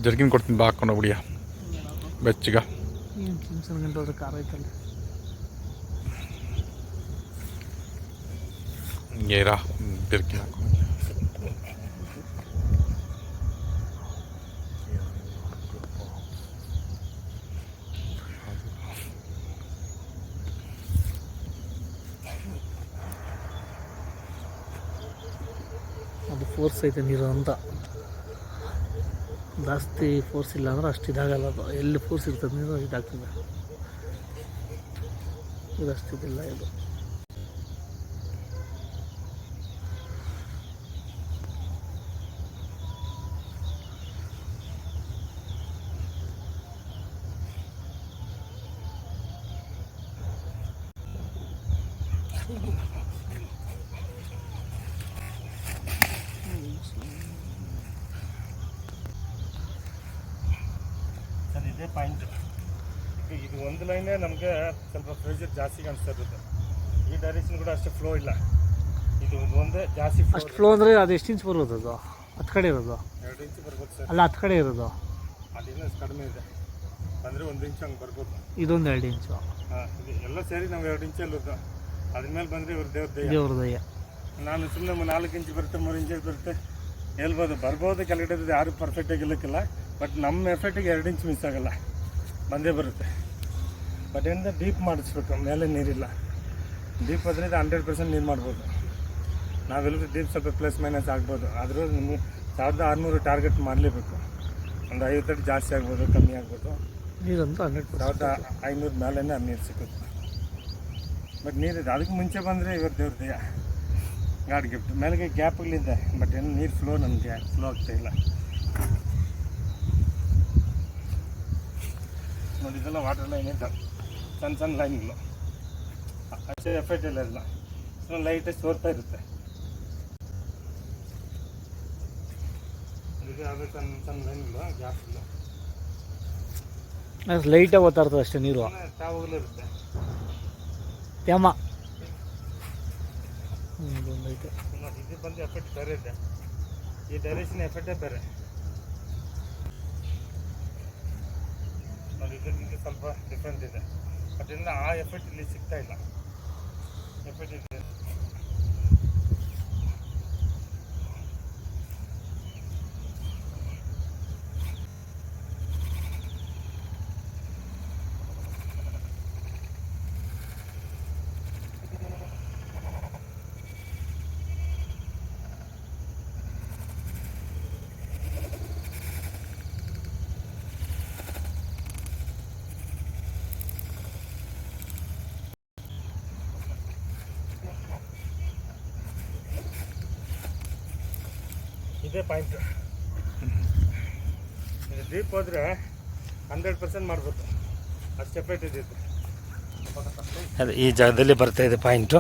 jerkin ಕೊಡ್ತೀನಿ ಬಾ ಹಾಕೊಂಡು ಹೋಗ್ಬಿಡಿಯ ಬೆಚ್ಚಗ ಏನು ಕಿಮ್ಸನ್ ಗಂಟೆ ಹೋದ್ರೆ ಕಾರ್ ಐತಲ್ಲ ಹಿಂಗೇರಾ ಜರ್ಕಿನ್ ಹಾಕೊಂಡು ಅದು ಫೋರ್ಸ್ ಐತೆ ನೀರು ಅಂತ ಜಾಸ್ತಿ ಫೋರ್ಸ್ ಇಲ್ಲ ಅಂದ್ರೆ ಅಷ್ಟು ಇದಾಗಲ್ಲ ಅದು ಎಲ್ಲಿ ಫೋರ್ಸ್ ಇರ್ತದೆ ನೀರು ಇದಾಗ್ತದೆ ಇದು ಅಷ್ಟಿದಿಲ್ಲ ಇದು ಸರ್ ಇದೇ ಪಾಯಿಂಟ್ ಇದು ಒಂದು ಲೈನೇ ನಮಗೆ ಸ್ವಲ್ಪ ಪ್ರೆಷರ್ ಜಾಸ್ತಿ ಕಾಣಿಸ್ತಾ ಇರುತ್ತೆ ಈ ಡೈರೆಕ್ಷನ್ ಕೂಡ ಅಷ್ಟೇ ಫ್ಲೋ ಇಲ್ಲ ಇದು ಒಂದೇ ಜಾಸ್ತಿ ಅಷ್ಟು ಫ್ಲೋ ಅಂದರೆ ಅದು ಎಷ್ಟು ಇಂಚ್ ಬರ್ಬೋದು ಅದು ಹತ್ತು ಕಡೆ ಇರೋದು 2 ಇಂಚ್ ಬರ್ಬೋದು ಸರ್ ಅಲ್ಲ ಹತ್ತು ಕಡೆ ಇರೋದು ಅದೇನೋ ಕಡಿಮೆ ಇದೆ ಅಂದರೆ 1 ಇಂಚ್ ಹಂಗೆ ಬರ್ಬೋದು ಇದೊಂದು 2 ಇಂಚು ಹಾಂ ಇದು ಎಲ್ಲ ಸೇರಿ ನಾವು 2 ಇಂಚಲ್ಲಿ ಅದ್ರ ಮೇಲೆ ಬಂದರೆ ಇವ್ರ ದೇವ್ರ ದಯ್ಯ ನಾನು ಸುಮ್ಮನೆ 4 ಇಂಚ್ ಬರುತ್ತೆ 3 ಇಂಚ್ ಬರುತ್ತೆ ಹೇಳ್ಬೋದು ಬರ್ಬೋದು ಕೆಳಗಡೆ ಯಾರು ಪರ್ಫೆಕ್ಟಾಗಿ ಇಲ್ಲಕ್ಕಿಲ್ಲ ಬಟ್ ನಮ್ಮ ಎಫೆಕ್ಟಿಗೆ 2 ಇಂಚ್ ಮಿಸ್ ಆಗೋಲ್ಲ ಬಂದೇ ಬರುತ್ತೆ ಬಟ್ ಏನಂದರೆ ಡೀಪ್ ಮಾಡಿಸ್ಬೇಕು ಮೇಲೆ ನೀರಿಲ್ಲ ಡೀಪ್ ಆದರೆ ಇದು 100% ನೀರು ಮಾಡ್ಬೋದು ನಾವೆಲ್ಲರೂ ಡೀಪ್ ಸ್ವಲ್ಪ ಪ್ಲಸ್ ಮೈನಸ್ ಆಗ್ಬೋದು ಆದರೂ ನಿಮಗೆ 1600 ಟಾರ್ಗೆಟ್ ಮಾಡಲೇಬೇಕು ಒಂದು 50 ಅಡಿ ಜಾಸ್ತಿ ಆಗ್ಬೋದು ಕಮ್ಮಿ ಆಗ್ಬೋದು ನೀರಂತೂ 100% 1500 ಮೇಲೇ ನೀರು ಸಿಗುತ್ತೆ ಬಟ್ ನೀರಿದೆ ಅದಕ್ಕೆ ಮುಂಚೆ ಬಂದರೆ ಇವತ್ತು ದೇವ್ರದೆಯ ಗಾಡ್ ಗಿಫ್ಟ್ ಮೇಲೆಗೆ ಗ್ಯಾಪ್ಗಳಿದೆ ಬಟ್ ಏನು ನೀರು ಫ್ಲೋ ನಮಗೆ ಫ್ಲೋ ಆಗ್ತಾಯಿಲ್ಲ ನೋಡಿ ಇದೆಲ್ಲ ವಾಟರ್ ಲೈನ್ ಇದೆ ಸಣ್ಣ ಸಣ್ಣ ಲೈನ್ಗಳು ಅಷ್ಟೇ ಎಫೆಕ್ಟ್ ಇಲ್ಲ ಇಲ್ಲ ಲೈಟಾಗಿ ಸೋರ್ತಾ ಇರುತ್ತೆ ಇದು ಅದು ಸಣ್ಣ ಸಣ್ಣ ಲೈನ್ಗಳು ಗ್ಯಾಪ್ ಇಲ್ಲ ಲೈಟಾಗಿ ಓದ್ತಾ ಇರ್ತದೆ ಅಷ್ಟೇ ನೀರು ತಾವಾಗಲೂ ಇರುತ್ತೆ ತ್ಯಾಮ ಐತೆ ನೋಡಿ ಇದು ಬಂದು ಎಫೆಕ್ಟ್ ಬೇರೆ ಇದೆ ಈ ಡೈರೆಕ್ಷನ್ ಎಫೆಕ್ಟೇ ಬೇರೆ ನೋಡಿ ಇದಕ್ಕಿಂತ ಸ್ವಲ್ಪ ಡಿಫ್ರೆಂಟ್ ಇದೆ ಬಟ್ ಇಲ್ಲ ಆ ಎಫೆಕ್ಟ್ ಇಲ್ಲಿ ಸಿಗ್ತಾ ಇಲ್ಲ ಎಫೆಕ್ಟ್ ಇದೆ ಇದೇ ಪಾಯಿಂಟ್ ಡೀಪ್ ಹೋದರೆ 100% ಮಾಡ್ಬೋದು ಅಷ್ಟು ಎಫೆಕ್ಟ್ ಇದೆ ಅದು ಈ ಜಾಗದಲ್ಲಿ ಬರ್ತಾ ಇದೆ ಪಾಯಿಂಟ್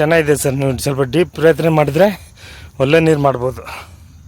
ಚೆನ್ನಾಗಿದೆ ಸರ್ ನೀವು ಸ್ವಲ್ಪ ಡೀಪ್ ಪ್ರಯತ್ನ ಮಾಡಿದರೆ ಒಳ್ಳೆ ನೀರು ಮಾಡ್ಬೋದು